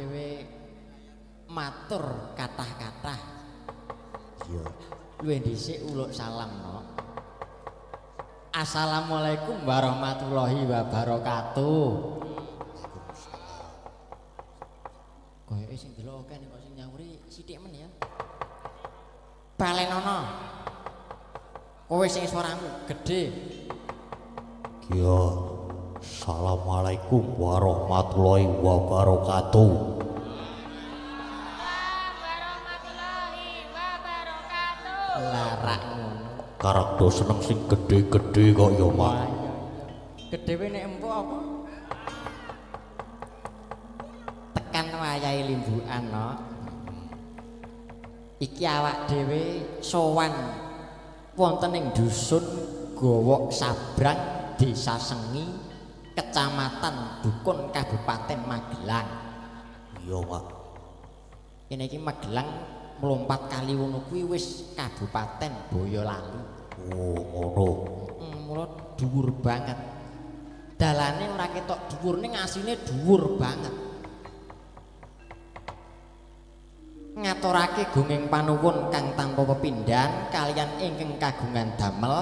dhewe matur kathah-kathah. Iya. Luwih dhisik uluk salam no. Assalamualaikum warahmatullahi wabarakatuh. Koyoke sing delok akeh kok sing nyawuri sithik men ya. Balenono. Kowe sing suaramu gedhe. Iya. Assalamualaikum warahmatullahi wabarakatuh. Larak ngono. Karakter seneng sing gede-gede kok ya, Mak. Gedhewe nek empuk apa? Tekan wayahe limbukan no. Iki awak dhewe sowan wonten ing dusun Gowok Sabrang, Desa Sengi, Kecamatan Dukun, Kabupaten Magelang. Iya, Mak. Kene iki Magelang mlompat kali wono kuwi wis Kabupaten Boyolali. Oh, ngono. Mula dhuwur banget. Dalane ora ketok dhuwur ning asine dhuwur banget. Ngaturake gunging panuwun kang tanpa pepindhan kaliyan ingkang kagungan damel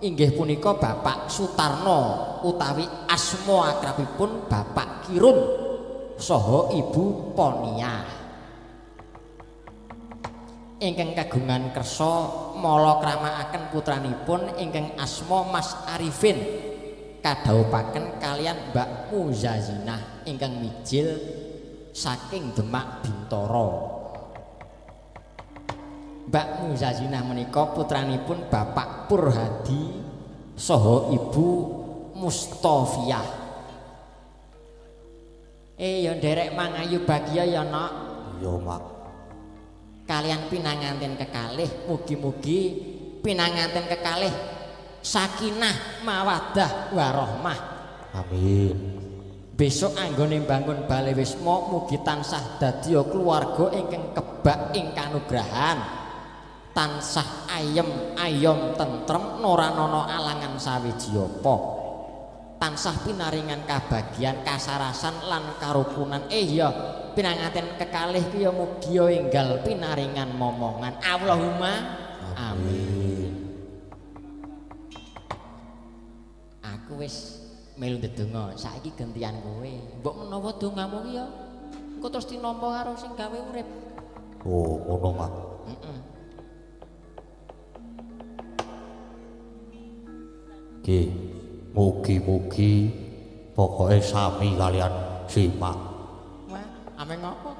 inggih punika Bapak Sutarno utawi asma akrabipun Bapak Kirun saha Ibu Ponia. Ingkang kagungan kersa mala kramakaken putranipun ingkang asma Mas Arifin kadhawuhaken kaliyan Mbak Muzazinah ingkang mijil saking Demak Bintoro. Mbak Muzazinah menika putranipun Bapak Purhadi saha Ibu Mustofiah. Ya nderek mangayu bahagia ya Nok. Iya, Mak. Kalian pinanganten kekalih mugi-mugi pinanganten kekalih sakinah mawaddah warahmah. Amin. Besok anggone bangun Bale Wisma mugi tansah dadya keluarga ingkang kebak ing kanugrahan. Tansah ayem ayom tentrem noranono alangan sawiji apa. Tansah pinaringan kabagian kasarasan lan karukunan. Ya pinanganten kekalih ki ya mugi ya enggal pinaringan momongan. Allahumma amin. Aku wis melu ndedonga, saiki gantian kowe. Mbok menawa dongamu ki ya engko terus tinampa karo sing gawe urip. Oh, ngono, Mak. Ki, mugi-mugi pokoke sami kalian simak. Wah, ame ngopo?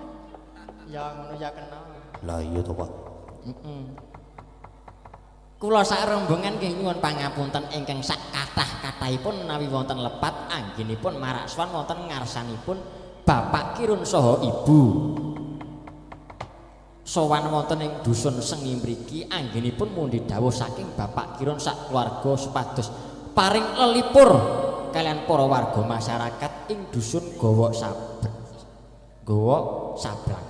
Ya ngono ya kena. Lah iya to, Pak. Kula sak rombongan nggih nyuwun pangapunten ingkang sak kathah-kathahipun menawi wonten lepat anggenipun marak swan wonten ngarsanipun Bapak Kirun saha Ibu. Sowan wonten ing dusun Sengi mriki anggenipun mundhi dawuh saking Bapak Kirun sak keluarga supados paring lelipur kalian para warga masyarakat ing dusun Gowok Sabrang. Gowok Sabrang.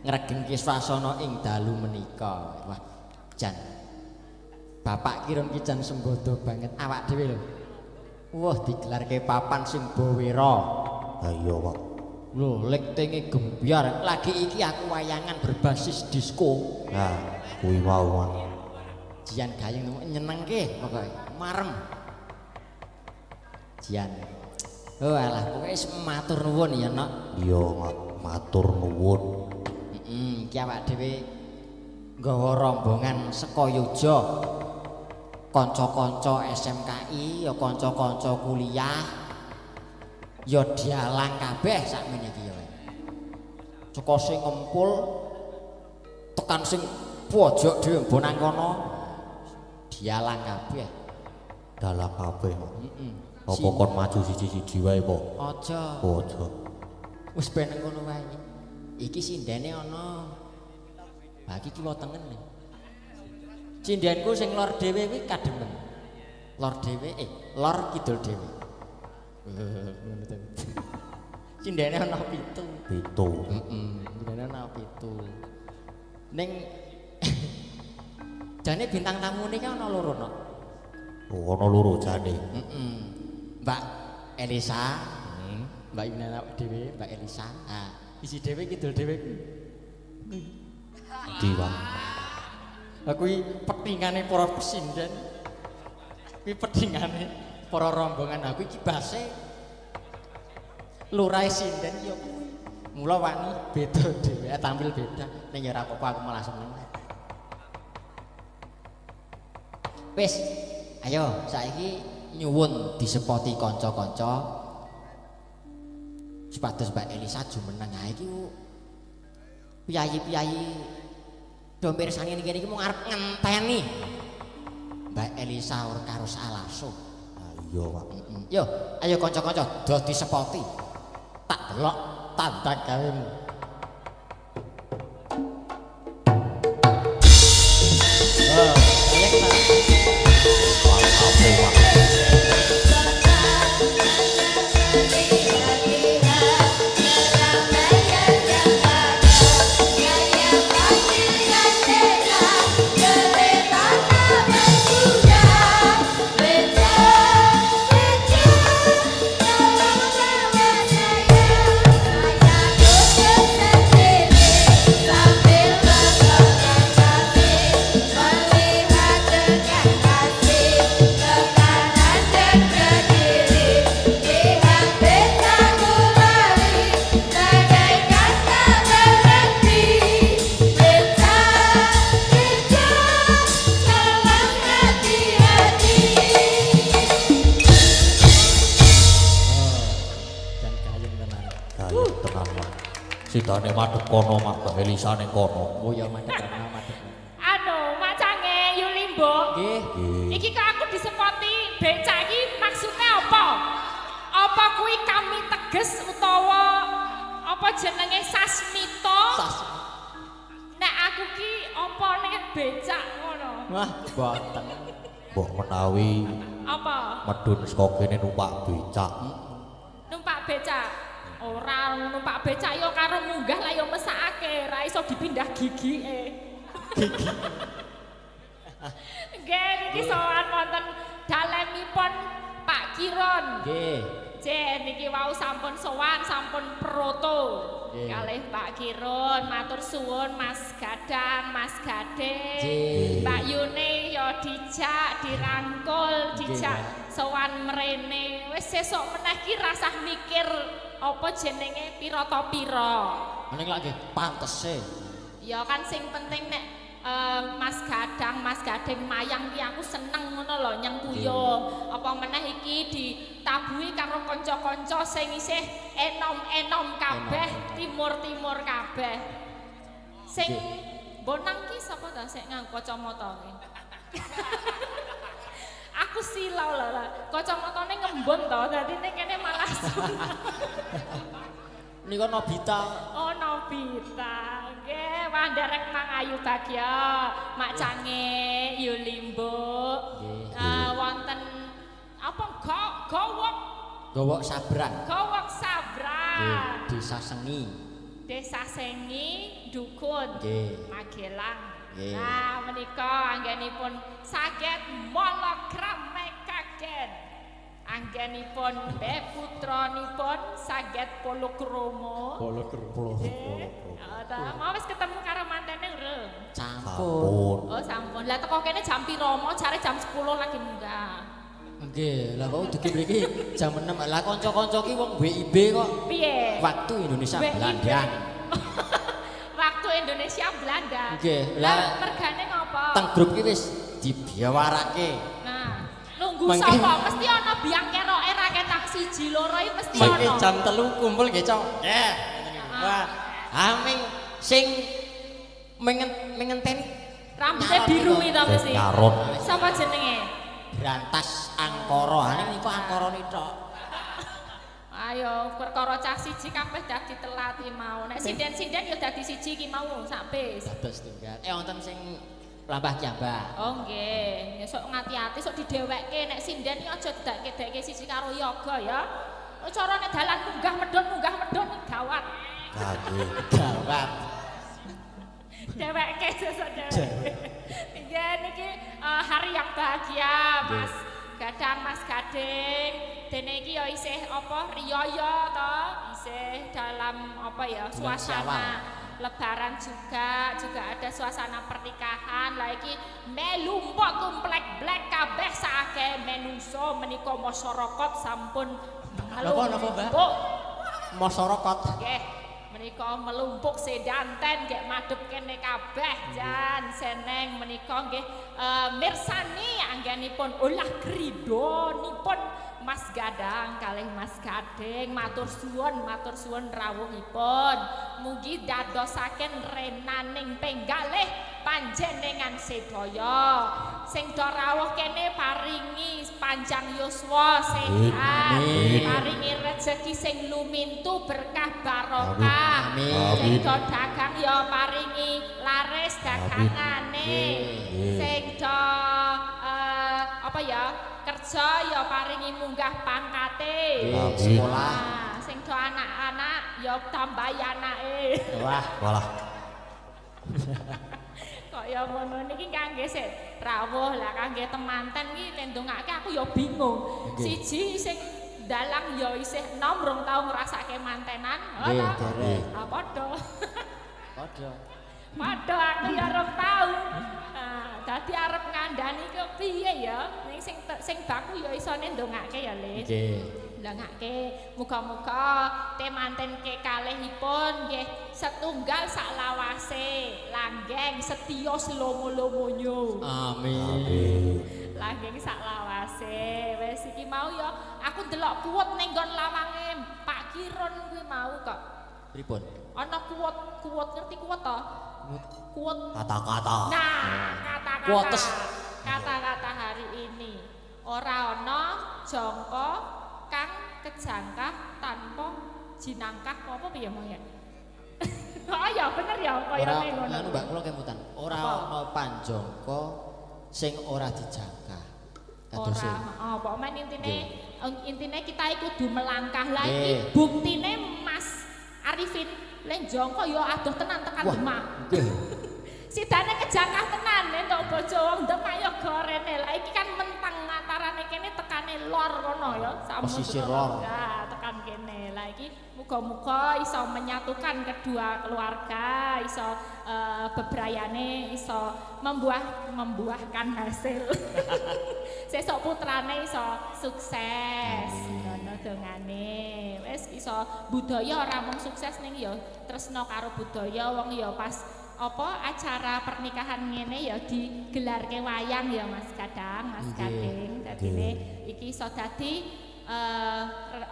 Ngregengke swasana ing dalu menika. Wah, jan. Bapak Kirun ki jan sembodo banget awak dhewe lho. Wah, digelarke papan sing bawera. Ha iya, Pak. Lho, lektenge gembyar. Lagi iki aku wayangan berbasis disco. Nah, kuwi mau, Mak. Jian gayeng nyenengke pokoke. Marem. Jian. Oh alah, pokoke matur nuwun ya, Nok. Iya, Mak. Matur nuwun. Iki awak dhewe nggawa rombongan saka Yojo. Kanca-kanca SMKI, ya kanca-kanca kuliah. Ya dialang kabeh sakmene iki ya. Saka sing ngempul tekan sing pojok dhewe mbonang kono dialang kabeh. Dalam kabeh, Mak. Apa kon maju siji-siji wae, Pak? Aja. Aja. Wis ben ngono wae. Iki sindene ana. Lah iki kiwa tengen. Cindenku sing lor dhewe kuwi kademen. Lor dhewe lor kidul dhewe. Ngono to. Cindene ana 7. 7. Cindene ana 7. Ning jane bintang tamune ki ana 2 nok. Oh, ana 2 jane. Mbak Elisa Mbak Yuna dhewe, Mbak Elisa. Ah, isi dhewe kidul dhewe. Diwa. Lah kuwi petingane para pesinden. Kuwi petingane para rombongan. Aku iki base lurahe sinden ya kuwi. Mula wani beda dhewe, tampil beda. Ning ya ora apa-apa aku malah seneng. Wis, ayo saiki nyuwun disepoti kanca-kanca. Supados Mbak Elisa jumeneng ae iki piyayi-piyayi do mirsani niki mau ngarep ngenteni Mbak Elisa ora karo Salaso. Ah iya, Pak. Yo, ayo kanca-kanca do disepoti. Tak delok tanda gawemu. Oh, ayo kita. Mantap, Pak. Sidane madhep kono Mbak Elisa ning kono. Oh ya madhep kono, madhep. Anu, macange Yulimbo. Nggih. Iki kok aku disepoti becak iki maksudnya apa? Apa kuwi kami teges utawa apa jenenge sasmita? Nek aku ki apa nek becak ngono? Wah, boten. Mbok menawi Apa? medun saka kene numpak becak. Numpak becak. Ora numpak becak yo karo munggah lah yo mesakake, ra iso dipindah gigike. Gigi. Nggih, niki sowan wonten dalemipun Pak Kiron. Nggih. Jen niki wau sampun sowan, sampun proto. Nggih. Kalih Pak Kiron, matur suwun Mas Gadang, Mas Gade. Nggih. Mbak Yune yo dijak, dirangkul, Nggih, dijak Mbak. sowan mrene. Wis sesuk meneh ki rasah mikir apa jenenge pira ta pira. Ning lak nggih pantese. Ya kan sing penting nek Mas Gadang, Mas Gading mayang ki aku seneng ngono lho nyengkuyung. Apa meneh iki ditabuhi karo kanca-kanca sing isih enom-enom kabeh, timur-timur kabeh. Sing bonang ki sapa ta sik nganggo kacamata ki? Aku silau lah, kacamatane ngembun to, dadi ning kene malah Nika Nobita. Oh Nobita, nggih wanderek Mang Ayu Bagya, Mak Cange, Yulimbo. Nggih. Wonten apa gowok Gowok Sabrang. gowok Sabrang. Nggih, Desa Sengi. Desa Sengi, Dukun, Nggih. Magelang. Nggih. Nah, menika anggenipun saged mologram mekaken. Anggenipun putranipun saged polokromo. Polokromo. Mau wis ketemu karo mantene urung? Campur. Oh, sampun. Lah teko kene jam piro mo? Jare jam 10 lagi munggah. Nggih, lah kok dugi mriki jam 6. Lah kanca-kanca ki wong WIB kok. Piye? Waktu Indonesia WIB. Belanda. Waktu Indonesia Belanda. Nggih, Lah lah mergane ngopo? teng grup ki wis dibiawarake. Nah, nunggu Mangke- sapa? Mesti ana biang keroke raket tak siji loro iki mesti Mangke ana. jam 3 kumpul nggih, Cok. Nggih. Wah, aming sing mengenteni Rambutnya biru itu mesti. Nyaron. Sapa jenenge? Brantas Angkara. Ha niku Angkara tok. Ayo, perkara cah siji kabeh dadi telat iki mau. Nek sinden-sinden ya dadi siji iki mau sak bis. Dados tunggal. Wonten sing lambah kiambah. Oh nggih, ya sok ngati-ati sok didewekke nek sinden iki aja dekke siji karo yoga ya. Carane dalan munggah medhun gawat. Nggih. Gawat. Dewekke sesuk dewekke. Nggih niki hari yang bahagia Mas Gadang, Mas Gading. Dene iki ya isih apa riyaya to. dalam apa ya suasana Lebaran juga ada suasana pernikahan lagi melumpuk tumplek blek kabeh saake menungso menika masyarakat sampun melumpuk masyarakat nggih menika melumpuk sedanten nggih madhep kene kabeh jan seneng menika nggih mirsani anggenipun ulah gridonipun Mas Gadang kalih Mas Gading matur suwun rawuhipun mugi dadosaken renaning penggalih panjenengan sedaya sing do rawuh kene paringi panjang yuswa sehat paringi rejeki sing lumintu berkah barokah sing do dagang ya paringi laris dagangane sing do apa ya kerja ya paringi munggah pangkate sekolah sing do anak-anak ya tambahi anake Walah. kaya ngono niki kangge sik rawuh lah kangge temanten iki tendungake aku ya bingung siji sing dalang ya isih enom rong tau ngrasake mantenan padha aku ya rong tau dadi arep ngandani ke piye ya ning sing baku ya isone ndongake ya Le ndongake muga-muga temanten ke kalihipun nggih setunggal sak lawase langgeng setya slomo-lomonyo amin langgeng sak lawase wis iki mau ya aku ndelok kuwet ning nggon lawange Pak Kiron kuwi mau kok pripun ana kuwet ngerti kuwet to kuwet Kata-kata. nah kata-kata hari ini ora ana jangka kang kejangkah tanpa jinangkah apa piye mau ya oh ya bener ya kaya ngono anu Mbak kula kemutan ora ana panjangka sing ora dijangka kados apa men intine kita kudu melangkah lagi buktine Mas Arifin lek jangka ya adoh tenan tekan Demak sidane kejangkah tenan entuk bojo wong Demak ya gorene lah iki kan mentang antarane kene tekane lor kono ya pesisir lor ya tekan kene lah iki muga-muga iso menyatukan kedua keluarga iso bebrayane iso membuahkan hasil sesuk putrane iso sukses ngono dongane wis iso budaya ora mung sukses ning ya tresno karo budaya wong ya pas apa acara pernikahan ngene ya digelarke wayang ya Mas Gadang Mas Gading dadine iki iso dadi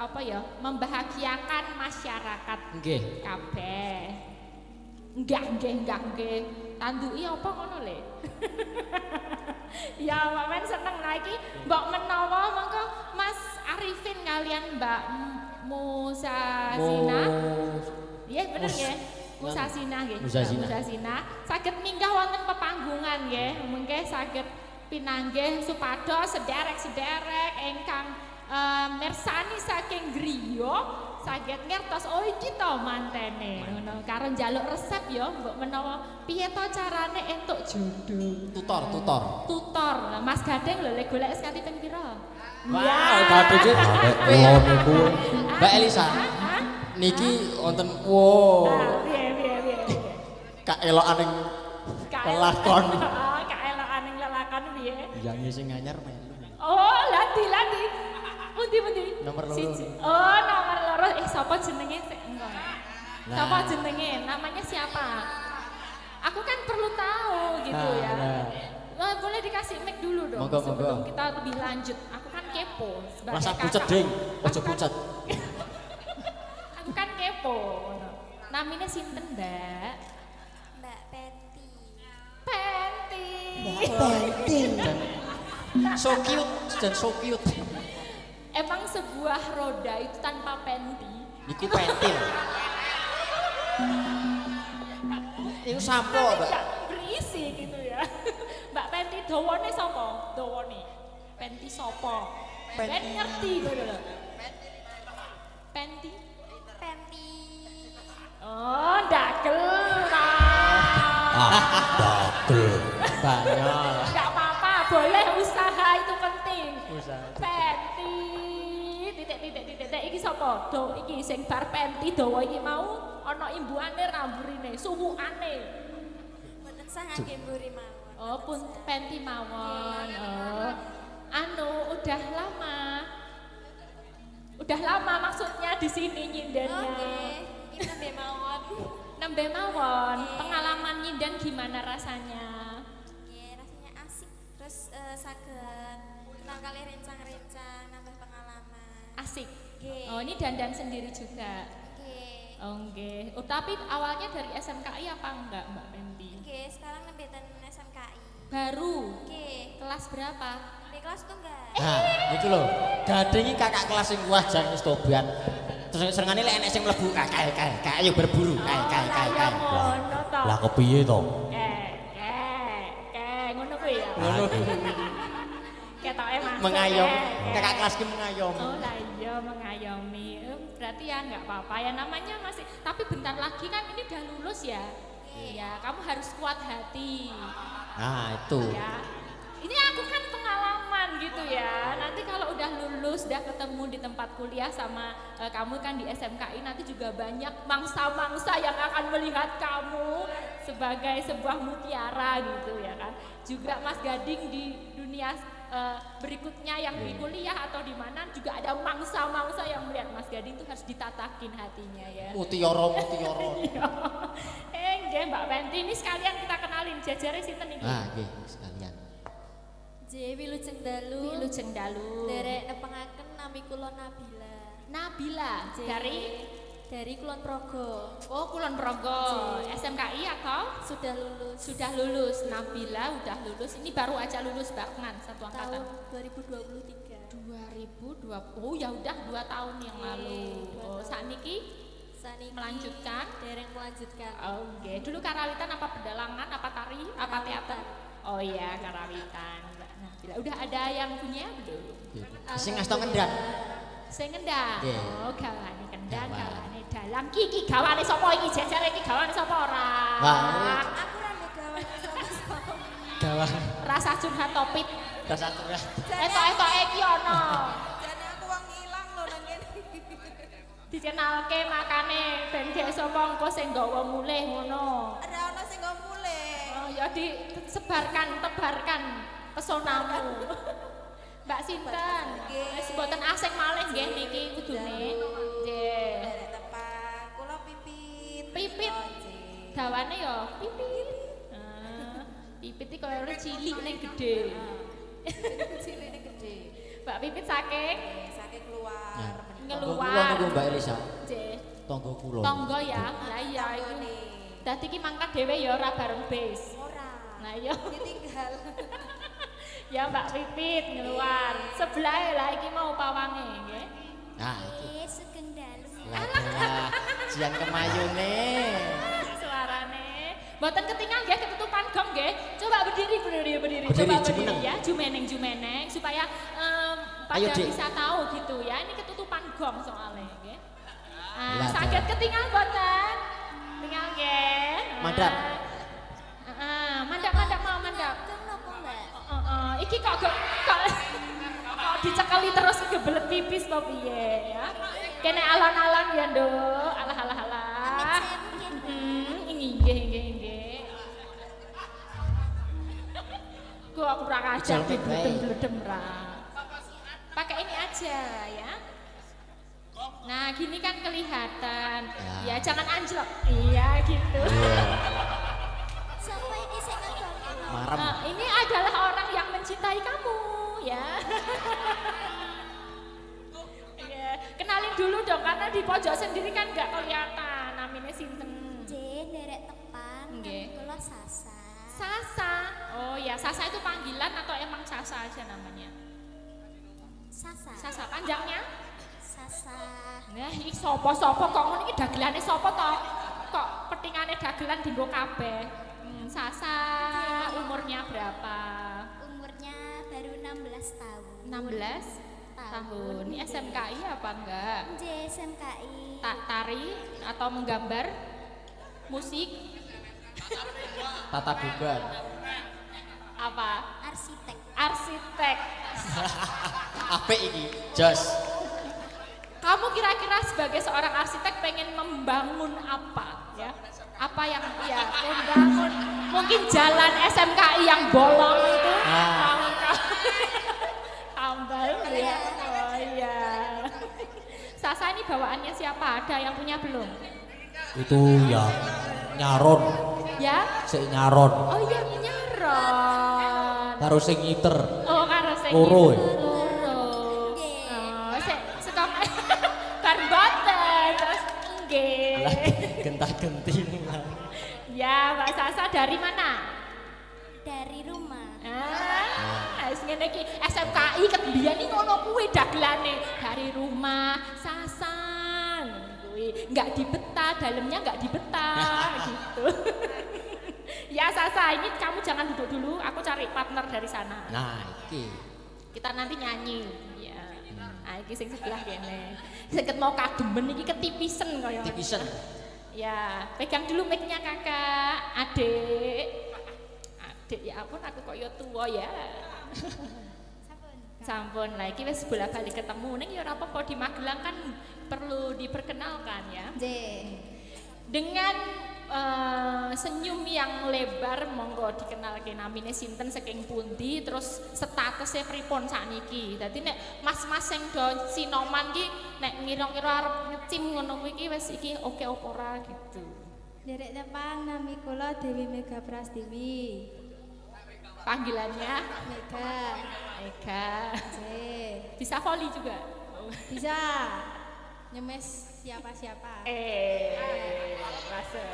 apa ya membahagiakan masyarakat nggih kabeh nggih tanduki apa ngono le ya Wamen seneng lah iki mbok menawa mengko Mas Arifin kalian Mbak Musasina iya bener nggih Musasina nggih. Musasina saged minggah wonten pepanggungan nggih. Mengke saged pinanggih supados sederek-sederek ingkang mirsani saking griya saged ngertos oh iki to mantene ngono karo njaluk resep ya mbok menawa piye to carane entuk jodoh. Tutor. Mas Gading lho lek golek sekali ping pira? Wah, Gading niku. Mbak Elisa. Niki wonten piye kaelokaning lelakon. Kaelokan ning lelakon piye? Yang sing anyar melu. Oh, lati. Pundi? Nomor 2. Oh, nomor 2. Sapa jenenge? Sapa jenenge? Namanya siapa? Aku kan perlu tahu gitu ya. Boleh dikasih mic dulu dong sebelum kita lebih lanjut. Aku kan kepo sebagai Rasa kakak. pucet ding, ojo pucet. Aku kan kepo. Namanya sinten, Mbak? Mbak Penti. So cute. Emang sebuah roda itu tanpa penti? Iku pentil. Iku sampo, Mbak. Berisi gitu ya. Mbak Penti dawane sapa? Dawane. Penti sapa? Ben ngerti ngono lho. Penti. Oh, dagel. Dagel. Banyol. Enggak apa-apa, boleh usaha itu penting. Usaha. Penti. Titik. Iki sapa sapa? Iki sing bar penti dawa iki mau ana imbuane ramburine, suwukane. Mboten sah ngangge mburi mawon. Oh, pun penti mawon. Oh. Anu udah lama. Udah lama maksudnya di sini nyindennya. Oh, nggih. Iki nembe mawon. Nembe mawon. Pengalaman nyinden gimana rasanya? Nggih, rasanya asik. Terus saged kenal kali rencang-rencang, nambah pengalaman. Asik. Nggih. Oh, ini dandan sendiri juga. Nggih. Oh, nggih. Oh, tapi awalnya dari SMKI apa enggak, Mbak Penti? Nggih, sekarang nembe ten SMKI. Baru. Nggih. Kelas berapa? Nembe kelas tunggal. Nah, itu lho. Gadengi kakak kelas sing wah jan wis tobat. Terus serengane lek enek sing mlebu kae ayo berburu kae. Ya ngono to. Lah kepiye to? Ngono kuwi ya. Ngono. Ketoke Mas. Mengayom. Kakak kelas ki mengayom. Oh lah iya mengayomi. Berarti ya enggak apa-apa ya namanya masih. Tapi bentar lagi kan ini udah lulus ya. Iya, kamu harus kuat hati. Nah, itu. Ya. Ini aku kan pengalaman gitu ya. Nanti kalau udah lulus, udah ketemu di tempat kuliah sama kamu kan di SMKI nanti juga banyak mangsa-mangsa yang akan melihat kamu sebagai sebuah mutiara gitu ya kan. Juga Mas Gading di dunia berikutnya yang di kuliah atau di mana juga ada mangsa-mangsa yang melihat Mas Gading itu harus ditatakin hatinya ya. Mutiara. Nggih Mbak Penti ini sekalian kita kenalin jajare sinten iki? Nah, nggih sekalian. J Wilujeng Dalu. Wilujeng Dalu. Derek nepengaken nami kula Nabila. Nabila dari Kulon Progo. Oh, Kulon Progo. SMKI atau Sudah lulus sudah lulus? Nabila udah lulus. Ini baru aja lulus barengan satu angkatan. tahun 2023. 2020. Oh, ya udah 2 tahun yang lalu. Oh, sakniki Saniki melanjutkan. dereng melanjutkan. Oke, dulu karawitan apa pedalangan, apa tari, apa teater? Oh iya, karawitan. Mbak Nabila. Udah ada yang punya belum? Sing asta kendang. Sing kendang. Nggih. Oh, gawane kendang, Gawan. gawane dalang. Iki gawane sapa iki? Jajare iki gawane sapa ora? Wah, Aku ra ndek gawe sama-sama. gawang. Rasa curhat topik. Rasa curhat. Etok-etoke iki ana. Jane aku wong ilang lho nang kene. Dikenalke makane ben gek sapa engko sing nggawa mulih ngono. Ora ono sing nggo mulih. Oh ya disebarkan, tebarkan pesonamu. Mbak sinten? Wis mboten asing malih nggih niki kudune. Nggih. Derek tepak kula Pipit. Pipit. Dawane ya pipit. Pipit iki koyo cilik ning gedhe. Cilikne gede. Mbak Pipit saking Saking keluar. ngeluar. Kula niku Mbak Elisa. Nggih. Tangga kula. Tangga ya. Lah iya iku. Dadi iki mangkat dhewe ya ora bareng bis. Ora. Nah iya. Ditinggal. Ya Mbak Pipit ngeluar. Sebelah lah iki mau pawange nggih. Nah, iki. Sugeng Dalu. Lah, jian kemayune. Suarane. Mboten ketinggal nggih ketutupan gong nggih. Coba berdiri. Berdiri, Coba jumeneng. berdiri ya, jumeneng supaya Ayo, pada Dik. bisa tahu gitu ya. Ini ketutupan gong soalnya nggih. Lah, Sakit ketinggal mboten? Tinggal nggih. Mandap. Mandap mau mandap. Kenapa, Mbak? Iki kok dicekeli terus kebelet pipis apa piye ya. Kene alon-alon ya, Nduk. Alah. Nggih. Gua aku ora kajar Jaluk bae. bledem ra. Pakai ini aja ya. Nah, gini kan kelihatan. Ya, jangan anjlok. Iya, gitu. Siapa ini sing ngedol? Marem. Ini adalah orang yang mencintai kamu, ya. Ya, kenalin dulu dong karena di pojok sendiri kan nggak kelihatan. Namanya sinten? J derek tepan. Nggih. Kula Sasa. Sasa. Oh ya, Sasa itu panggilan atau emang Sasa aja namanya? Sasa. Sasa panjangnya? Sasa. Nah, iki sapa-sapa kok ngono iki dagelane sapa to? Kok petingane dagelan dinggo kabeh. Sasa umurnya berapa? Umurnya baru 16 tahun. 16 tahun. Ini SMKI apa enggak? J SMKI. Tari atau menggambar? Musik? Tata bubar. Apa? Arsitek. Arsitek. Apik iki, jos. Kamu kira-kira sebagai seorang arsitek pengen membangun apa ya? Apa yang ya membangun mungkin jalan SMKI yang bolong itu tambal ya. Oh iya. Sasa ini bawaannya siapa? Ada yang punya belum? Itu ya nyaron. Ya? Sik nyaron. Oh iya nyaron. Karo sing ngiter. Oh karo sing loro. Loro. Oh sik setok bar boten terus nggih. Gentah-genti. Ya, Mbak Sasa dari mana? Dari rumah. Wis ngene iki SMKI ket biyen iki ngono kuwi dagelane. Dari rumah Sasan kuwi enggak dibeta, dalamnya enggak dibeta gitu. Ya Sasa, ini kamu jangan duduk dulu, aku cari partner dari sana. Nah, iki. Kita nanti nyanyi. Ya. Nah, iki sing sebelah kene. Seket mau kademen iki ketipisen kaya. Tipisen. Ya, pegang dulu mic-nya Kakak, Adik. Adik ya ampun aku kok ya tua ya. Sampun lah iki wis bolak-balik ketemu ning ya ora apa-apa di Magelang kan perlu diperkenalkan ya. Dengan senyum yang lebar monggo dikenalke namine sinten saking pundi terus statusnya pripun sakniki. Dadi nek mas-mas sing do sinoman ki nek ngira-ngira arep ngecim ngono kuwi iki wis iki oke apa ora gitu. Derek tepang nami kula Dewi Mega Prastiwi. Panggilannya Mega. Ega. Bisa voli juga. Bisa. Nyemes siapa-siapa. Rasa.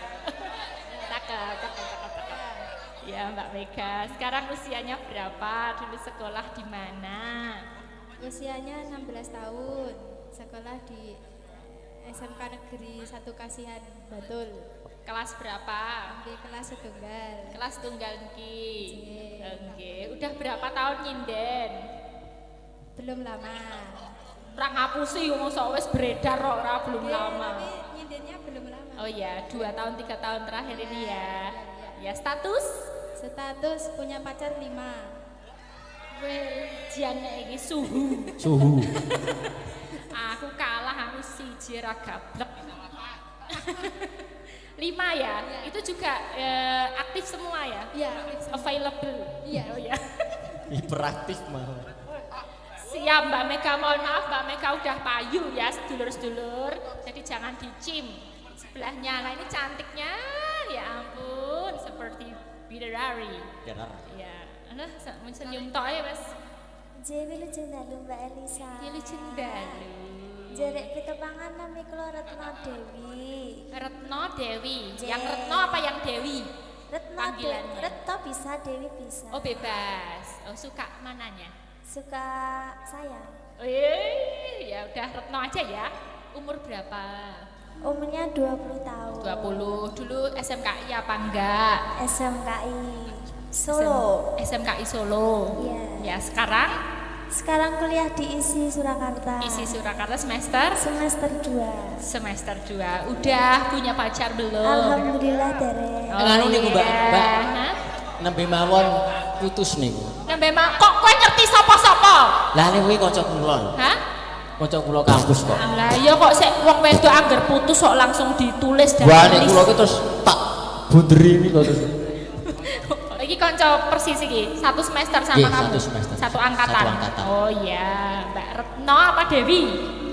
Cakep. Ya Mbak Mega, sekarang usianya berapa? Dulu sekolah di mana? Usianya 16 tahun. Sekolah di SMK Negeri 1 Kasihan Batul. Kelas berapa? Di kelas setunggal. Kelas tunggal niki. Oke, udah berapa tahun nyinden? Belum lama. Ora ngapusi mosok wis beredar kok ora belum lama. Tapi nyindennya belum lama. Oh iya, 2 tahun 3 tahun terakhir ini ya. Ya status? Status punya pacar 5. Well, jane iki suhu. Aku kalah aku siji ra gablek. 5 ya? Itu juga aktif semua ya? Iya, aktif semua. Available. Iya. Oh ya. Hiperaktif mau. Siap Mbak Mega, mohon maaf Mbak Mega udah payu ya sedulur-sedulur. Jadi jangan dicim sebelahnya. Nah ini cantiknya, ya ampun, seperti bidadari. Ya, alah senyum toh ya mas. Jewi lucu dalu Mbak Elisa. Pilih cendalu. Jerek pitepangan nami kula Retno Dewi. Retno Dewi. J. Yang Retno apa yang Dewi? Retno Panggilannya. Retno bisa, Dewi bisa. Oh bebas. Oh suka mananya? Suka saya. Ya udah Retno aja ya. Umur berapa? Umurnya 20 tahun. 20. Dulu SMKI apa enggak? SMKI Solo. SMKI Solo. Iya. Ya sekarang Sekarang kuliah di ISI Surakarta. isi Surakarta semester Semester 2. semester 2. Udah punya pacar belum? Alhamdulillah Derek. Nganu niku Mbak. Hah? Nembe mawon putus niku. Nembe kok kowe ngerti sapa-sapa? Lah niku kuwi kanca kula. Hah? Kanca kula kampus kok. Lah iya kok sik wong wedok angger putus kok langsung ditulis dan Wah niku kula ki terus tak bunderi niku terus. Iki kanca persis iki, satu semester sama Nggih, kamu. satu semester. Satu angkatan. Satu angkatan. Oh iya, Mbak Retno apa Dewi?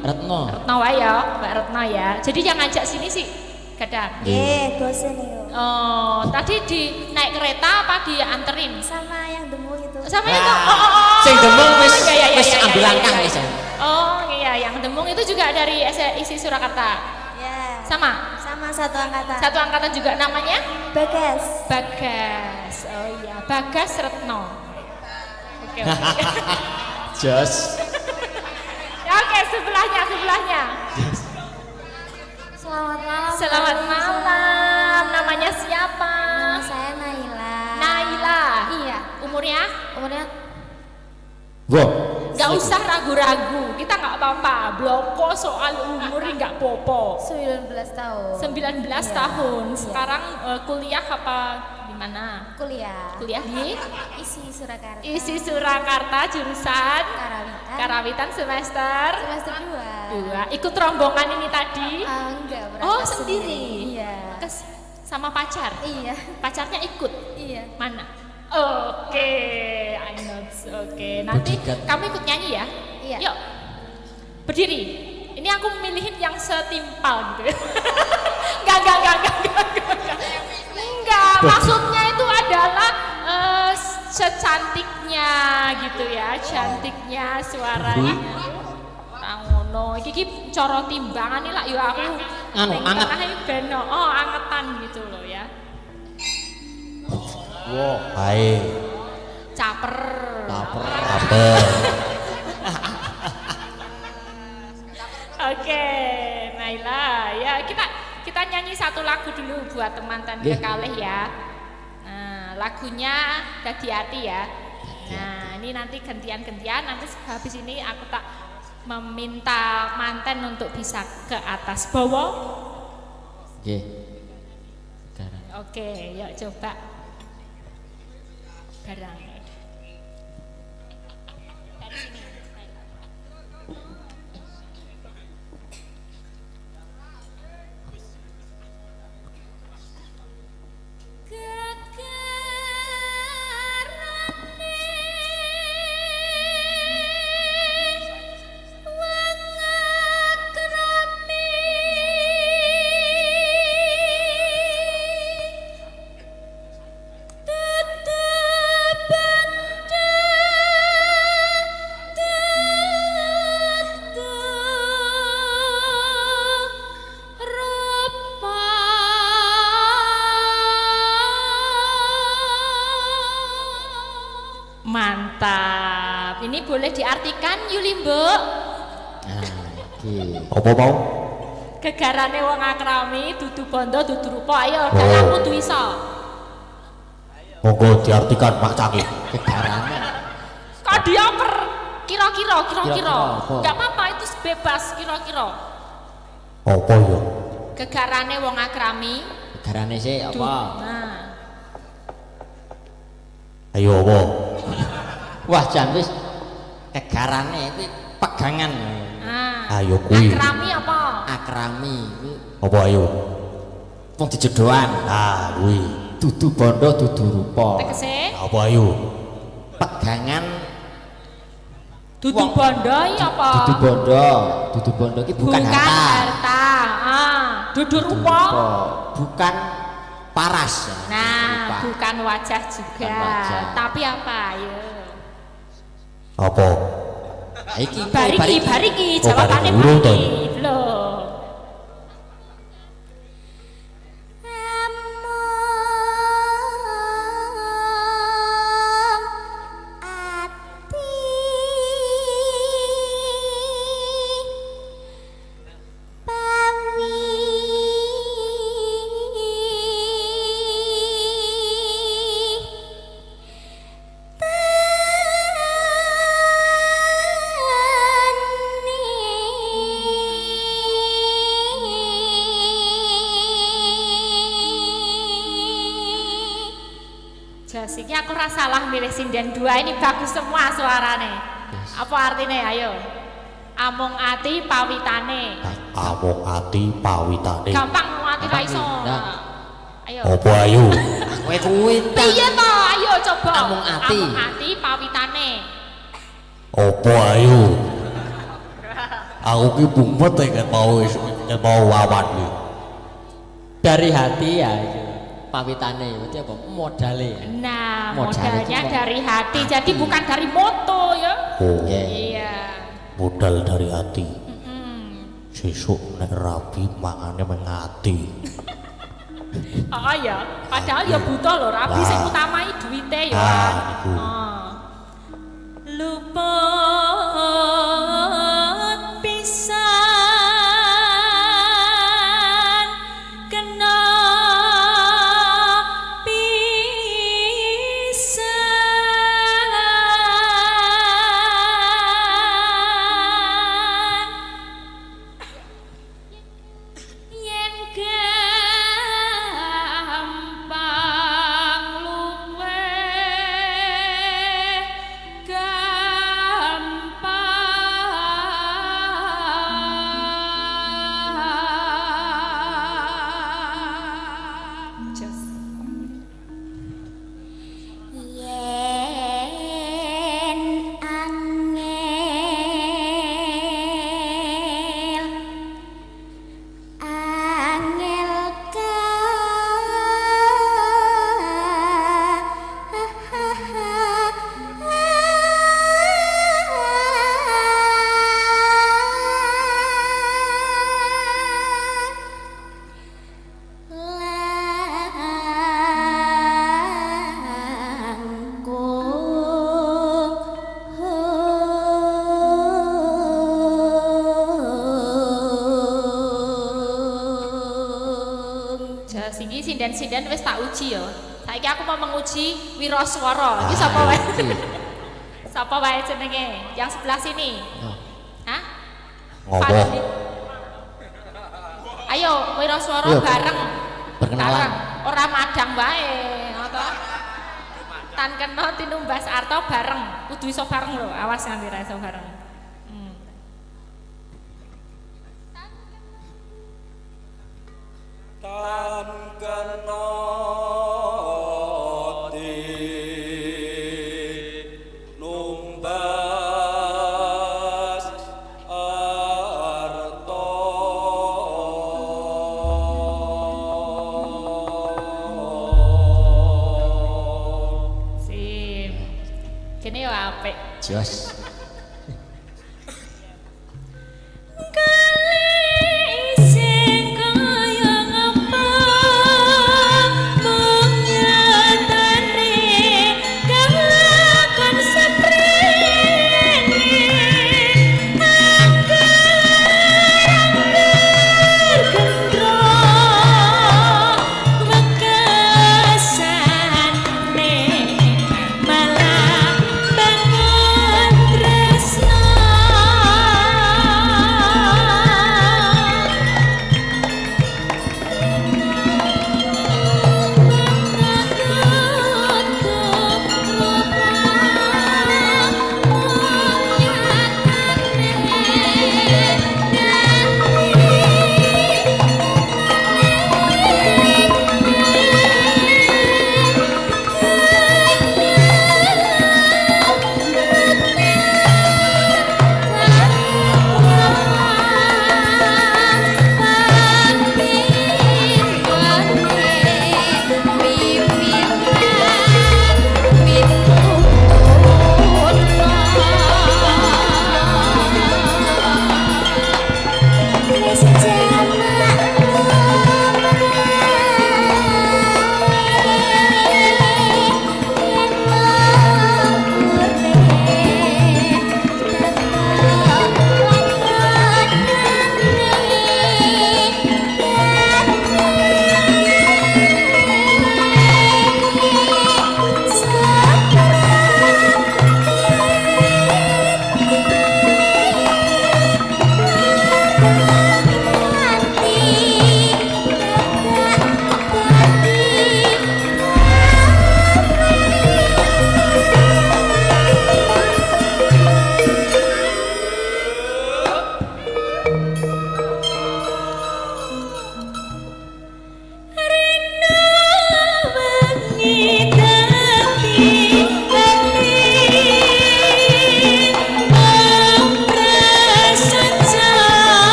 Retno. Retno wae ya, Mbak Retno ya. Jadi yang ngajak sini sih Gadang. Nggih, dosen yuk. Oh, tadi di naik kereta apa dianterin? Sama yang demu itu. Sama itu. Wah, sing demung wis Iya, wis ambil langkah wis. Oh iya, yang demung itu juga dari ISI Surakarta. Ya. Sama. Sama satu angkatan. Satu angkatan juga namanya Bagas. Bagas. Oh iya, Bagas Retno. Oke. Jos. Ya, oke, sebelahnya. Selamat malam. Selamat malam. Namanya siapa? Nama saya Naila. Naila. Iya. Umurnya? Umurnya Wah. Enggak Nggak usah ragu-ragu, kita nggak apa-apa. Bloko soal umur nggak popo. 19 tahun. 19 Iya, tahun. iya. Sekarang kuliah apa di mana? Kuliah. Kuliah di Isi Surakarta. Isi Surakarta jurusan Karawitan. Karawitan semester Semester 2. 2. Ikut rombongan ini tadi? Enggak, berangkat Oh, sendiri. Iya. Sama pacar? Iya. Pacarnya ikut? Iya. Mana? Oke, I know. Oke, nanti Bodyguard. kamu ikut nyanyi ya? Iya. Yuk, berdiri. Ini aku memilihin yang setimpal gitu. Enggak. Maksudnya itu adalah secantiknya gitu ya, cantiknya suaranya. Ngono, iki cara timbangan nih lah, yo aku Anu, ning anget. tengah iki beno, angetan gitu loh ya. Wow, baik. Caper. Apa? Oke, Naila, ya kita nyanyi satu lagu dulu buat teman-teman Nggih. kekalih ya. Nah, lagunya Dadi Hati ya. Nah, ini nanti gantian-gantian, nanti habis ini aku tak meminta manten untuk bisa ke atas bawah. Nggih. Sekarang. Oke, yuk coba. Barang. Dari sini. Mantap. Ini boleh diartikan Yuli Mbok. Nah, iki. Apa mau? Gegarane wong akrami dudu bondo dudu rupa. Ayo dalammu tuh iso. Monggo diartikan Mak Cangi. Kegarane. Kok dioper? Kira-kira. Kira-kira apa? Enggak apa-apa itu bebas kira-kira. Apa ya? Gegarane wong akrami. Kegarane sih apa? Nah, Ayo apa? Wah, jan wis kegarane iki pegangan. nah. Ayo kuwi. Akrami apa? Akrami kuwi Apa ayo? wong dijodohan. Ah, kuwi. Dudu bondo dudu rupa. Tegese Apa ayo? Pegangan dudu Wong- bondo iya apa? dudu bondo. Dudu bondo iki bukan harta. Dudu Dudu rupa. bukan paras. Ya. Nah, Rupa. bukan wajah juga. Bukan wajah. Tapi apa? Ayo. Apa? Nah, iki Bariki, Oh, jawabannya bariki. Urung, Ton. bariki. Belum. Jasiki aku rasalah milih sinden dua ini bagus semua suarane. Apa artinya ayo? Amung ati pawitane. Amung ati pawitane. Gampang amung ati ra iso. Nah. Ayo. Apa ayo? Kowe kuwi Piye to? Ayo coba. Amung ati. Amung ati pawitane. Apa ayo? Aku ki bumet ket mau wawan ki. dari hati ya iki. Pawitane berarti apa? Modale. Nah, Modal modalnya itu dari hati. Jadi bukan dari moto ya. Oh, Nggih. Iya. modal dari hati. Mm. Sesuk nek rabi mangane mengati. Oh ya, padahal ya butuh lho, rabi Lah. sing utamai duwite ya. Ah, iku. Luput pisan kena pisan Jas iki sinden-sinden wis tak uji ya. Saiki aku mau menguji wiraswara. Iki sapa wae? Sapa wae jenenge? Yang sebelah sini. Hah? Ngopo? Ayo wiraswara bareng. Perkenalan. Ora madang wae, ngono. Tan kena tinumbas arta bareng. Kudu iso bareng lho, awas nganti ra iso bareng. Tan kena tinumbas arta. Sip. Kene yo apik. Jos.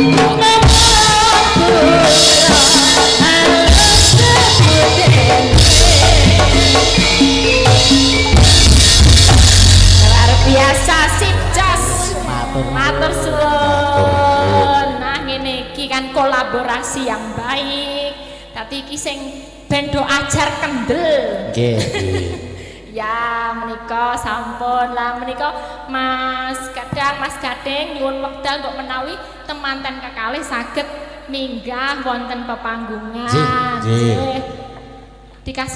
Luar biasa sip jos. Matur suwun. Nah ngene iki kan kolaborasi yang baik. Dadi iki sing bendo ajar kendel. Nggih. Ya menika sampun lah menika Mas Gading nyuwun wekdal mbok menawi temanten kekalih saged minggah wonten pepanggungan. Nggih. Dikasih